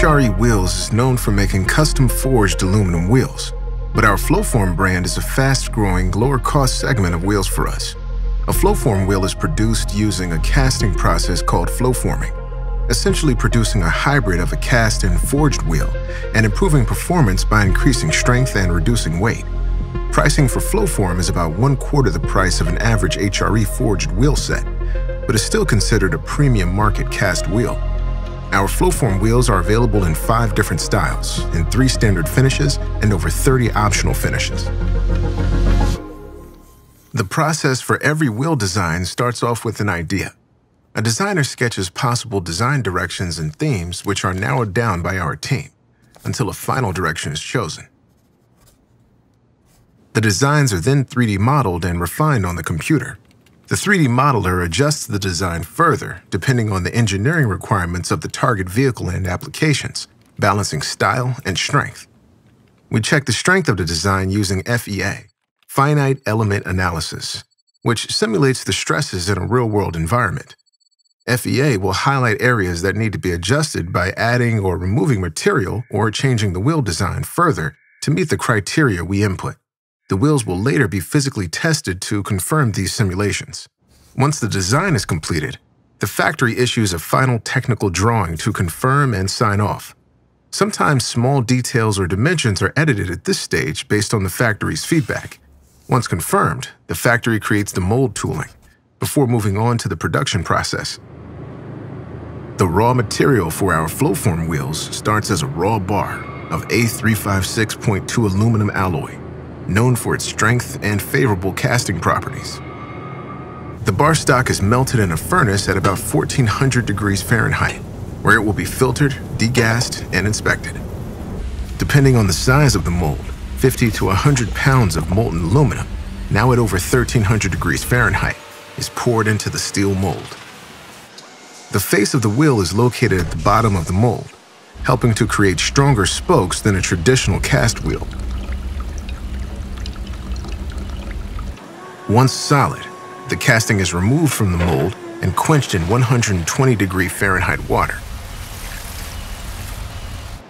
HRE Wheels is known for making custom-forged aluminum wheels, but our Flowform brand is a fast-growing, lower-cost segment of wheels for us. A Flowform wheel is produced using a casting process called flowforming, essentially producing a hybrid of a cast and forged wheel and improving performance by increasing strength and reducing weight. Pricing for Flowform is about 1/4 the price of an average HRE forged wheel set, but is still considered a premium market cast wheel. Our Flowform wheels are available in 5 different styles, in 3 standard finishes, and over 30 optional finishes. The process for every wheel design starts off with an idea. A designer sketches possible design directions and themes which are narrowed down by our team until a final direction is chosen. The designs are then 3D modeled and refined on the computer. The 3D modeler adjusts the design further depending on the engineering requirements of the target vehicle and applications, balancing style and strength. We check the strength of the design using FEA, finite element analysis, which simulates the stresses in a real-world environment. FEA will highlight areas that need to be adjusted by adding or removing material or changing the wheel design further to meet the criteria we input. The wheels will later be physically tested to confirm these simulations. Once the design is completed, the factory issues a final technical drawing to confirm and sign off. Sometimes small details or dimensions are edited at this stage based on the factory's feedback. Once confirmed, the factory creates the mold tooling before moving on to the production process. The raw material for our Flowform wheels starts as a raw bar of A356.2 aluminum alloy, known for its strength and favorable casting properties. The bar stock is melted in a furnace at about 1400 degrees Fahrenheit, where it will be filtered, degassed, and inspected. Depending on the size of the mold, 50 to 100 pounds of molten aluminum, now at over 1300 degrees Fahrenheit, is poured into the steel mold. The face of the wheel is located at the bottom of the mold, helping to create stronger spokes than a traditional cast wheel. Once solid, the casting is removed from the mold and quenched in 120-degree Fahrenheit water.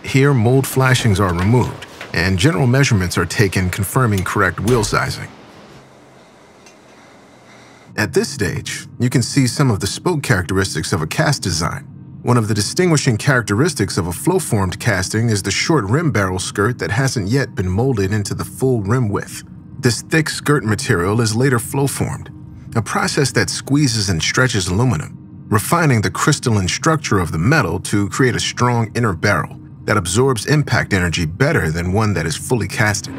Here, mold flashings are removed, and general measurements are taken confirming correct wheel sizing. At this stage, you can see some of the spoke characteristics of a cast design. One of the distinguishing characteristics of a flow-formed casting is the short rim barrel skirt that hasn't yet been molded into the full rim width. This thick skirt material is later flow-formed, a process that squeezes and stretches aluminum, refining the crystalline structure of the metal to create a strong inner barrel that absorbs impact energy better than one that is fully casted.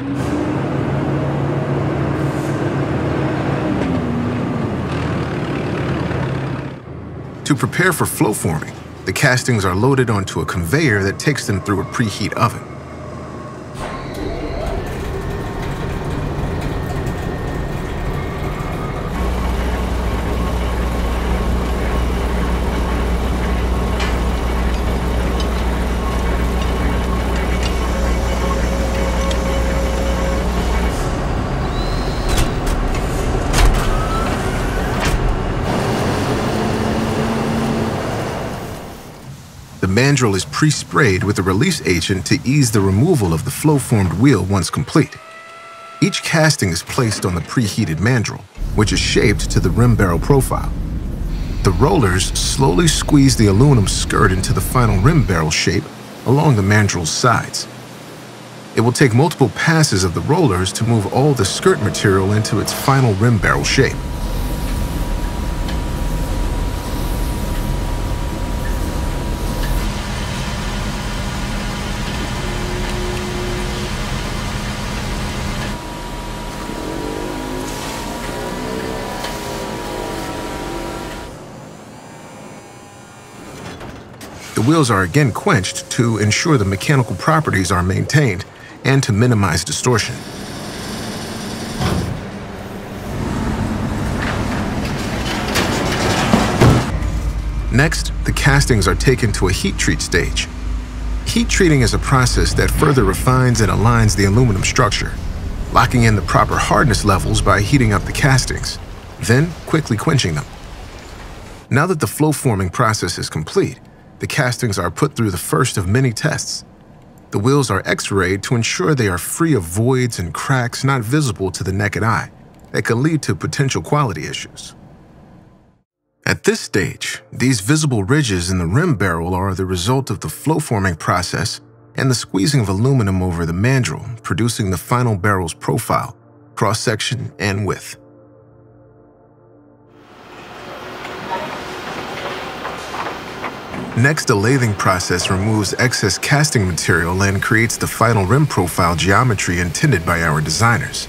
To prepare for flow forming, the castings are loaded onto a conveyor that takes them through a preheat oven. The mandrel is pre-sprayed with a release agent to ease the removal of the flow-formed wheel once complete. Each casting is placed on the preheated mandrel, which is shaped to the rim barrel profile. The rollers slowly squeeze the aluminum skirt into the final rim barrel shape along the mandrel's sides. It will take multiple passes of the rollers to move all the skirt material into its final rim barrel shape. The wheels are again quenched to ensure the mechanical properties are maintained and to minimize distortion. Next, the castings are taken to a heat treat stage. Heat treating is a process that further refines and aligns the aluminum structure, locking in the proper hardness levels by heating up the castings, then quickly quenching them. Now that the flow forming process is complete, the castings are put through the first of many tests. The wheels are X-rayed to ensure they are free of voids and cracks not visible to the naked eye that could lead to potential quality issues. At this stage, these visible ridges in the rim barrel are the result of the flow-forming process and the squeezing of aluminum over the mandrel, producing the final barrel's profile, cross-section, and width. Next, a lathing process removes excess casting material and creates the final rim profile geometry intended by our designers.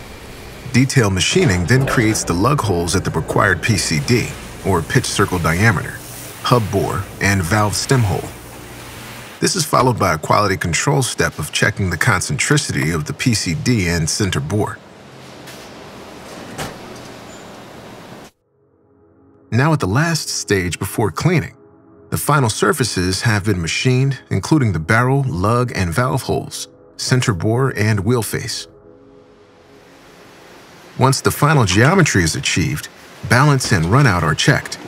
Detail machining then creates the lug holes at the required PCD, or pitch circle diameter, hub bore, and valve stem hole. This is followed by a quality control step of checking the concentricity of the PCD and center bore. Now at the last stage before cleaning, the final surfaces have been machined, including the barrel, lug, and valve holes, center bore, and wheel face. Once the final geometry is achieved, balance and runout are checked.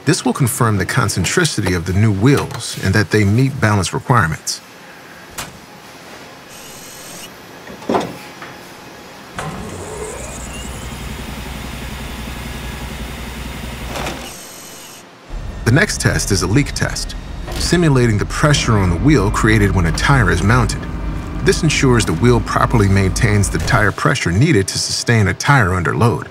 This will confirm the concentricity of the new wheels and that they meet balance requirements. The next test is a leak test, simulating the pressure on the wheel created when a tire is mounted. This ensures the wheel properly maintains the tire pressure needed to sustain a tire under load.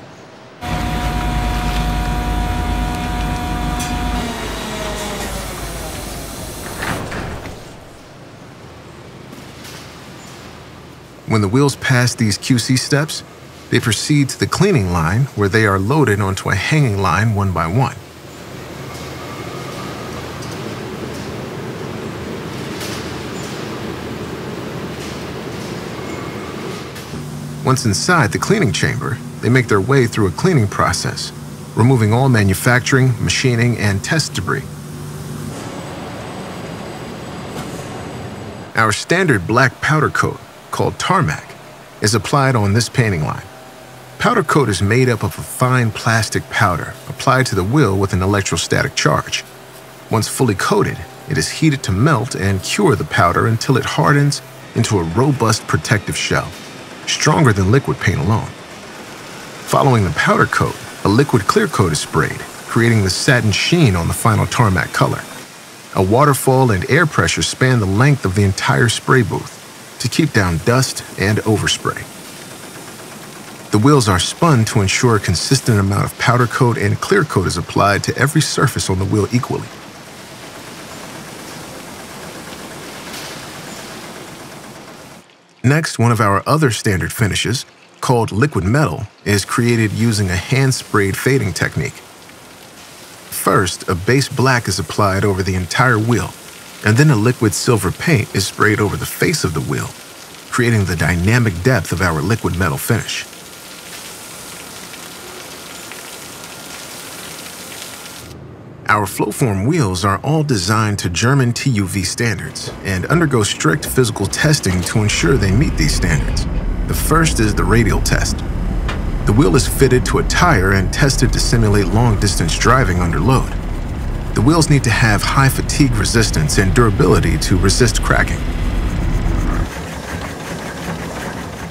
When the wheels pass these QC steps, they proceed to the cleaning line where they are loaded onto a hanging line one by one. Once inside the cleaning chamber, they make their way through a cleaning process, removing all manufacturing, machining, and test debris. Our standard black powder coat, called tarmac, is applied on this painting line. Powder coat is made up of a fine plastic powder applied to the wheel with an electrostatic charge. Once fully coated, it is heated to melt and cure the powder until it hardens into a robust protective shell, stronger than liquid paint alone. Following the powder coat, a liquid clear coat is sprayed, creating the satin sheen on the final tarmac color. A waterfall and air pressure span the length of the entire spray booth to keep down dust and overspray. The wheels are spun to ensure a consistent amount of powder coat and clear coat is applied to every surface on the wheel equally. Next, one of our other standard finishes, called liquid metal, is created using a hand-sprayed fading technique. First, a base black is applied over the entire wheel, and then a liquid silver paint is sprayed over the face of the wheel, creating the dynamic depth of our liquid metal finish. Our flowform wheels are all designed to German TÜV standards and undergo strict physical testing to ensure they meet these standards. The first is the radial test. The wheel is fitted to a tire and tested to simulate long-distance driving under load. The wheels need to have high fatigue resistance and durability to resist cracking.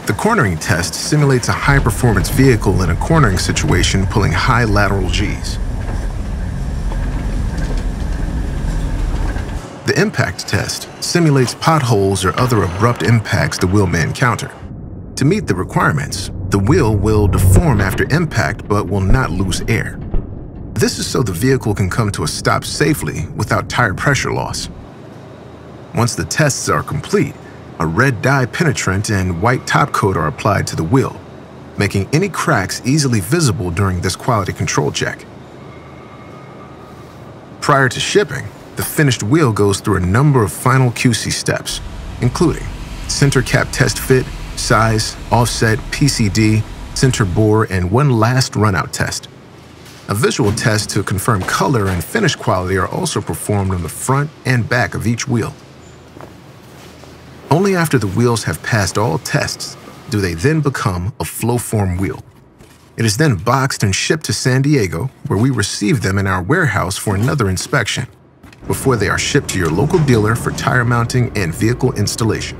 The cornering test simulates a high-performance vehicle in a cornering situation pulling high lateral Gs. The impact test simulates potholes or other abrupt impacts the wheel may encounter. To meet the requirements, the wheel will deform after impact but will not lose air. This is so the vehicle can come to a stop safely without tire pressure loss. Once the tests are complete, a red dye penetrant and white top coat are applied to the wheel, making any cracks easily visible during this quality control check. Prior to shipping, the finished wheel goes through a number of final QC steps, including center cap test fit, size, offset, PCD, center bore, and one last runout test. A visual test to confirm color and finish quality are also performed on the front and back of each wheel. Only after the wheels have passed all tests do they then become a flowform wheel. It is then boxed and shipped to San Diego, where we receive them in our warehouse for another inspection. before they are shipped to your local dealer for tire mounting and vehicle installation.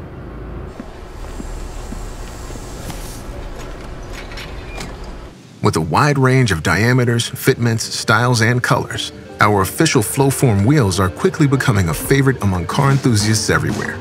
With a wide range of diameters, fitments, styles, and colors, our official Flowform wheels are quickly becoming a favorite among car enthusiasts everywhere.